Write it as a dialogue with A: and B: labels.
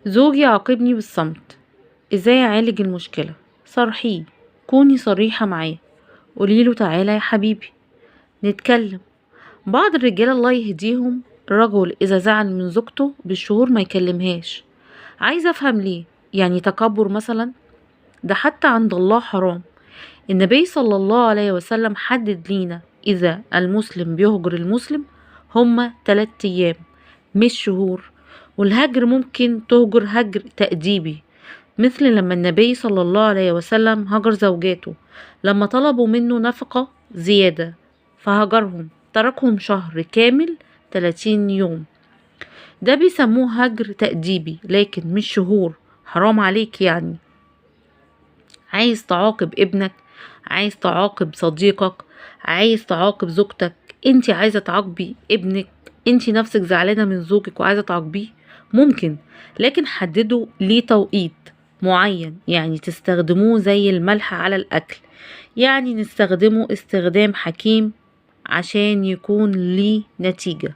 A: زوجي عاقبني بالصمت. ازاي اعالج المشكلة؟ صرحيه، كوني صريحة معاه، قوليله تعالى يا حبيبي نتكلم. بعض الرجال الله يهديهم، الرجل اذا زعل من زوجته بالشهور ما يكلمهاش. عايزة افهم ليه؟ يعني تكبر مثلا؟ ده حتى عند الله حرام. النبي صلى الله عليه وسلم حدد لينا اذا المسلم بيهجر المسلم هما 3 ايام مش شهور. والهجر ممكن تهجر هجر تأديبي، مثل لما النبي صلى الله عليه وسلم هجر زوجاته لما طلبوا منه نفقة زيادة، فهجرهم تركهم شهر كامل 30 يوم. ده بيسموه هجر تأديبي لكن مش شهور. حرام عليك يعني. عايز تعاقب ابنك، عايز تعاقب صديقك، عايز تعاقب زوجتك، انتي عايزة تعاقبي ابنك، انتي نفسك زعلانة من زوجك وعايزة تعاقبيه، ممكن. لكن حددوا ليه توقيت معين، يعني تستخدموه زي الملح على الأكل، يعني نستخدمه استخدام حكيم عشان يكون ليه نتيجة.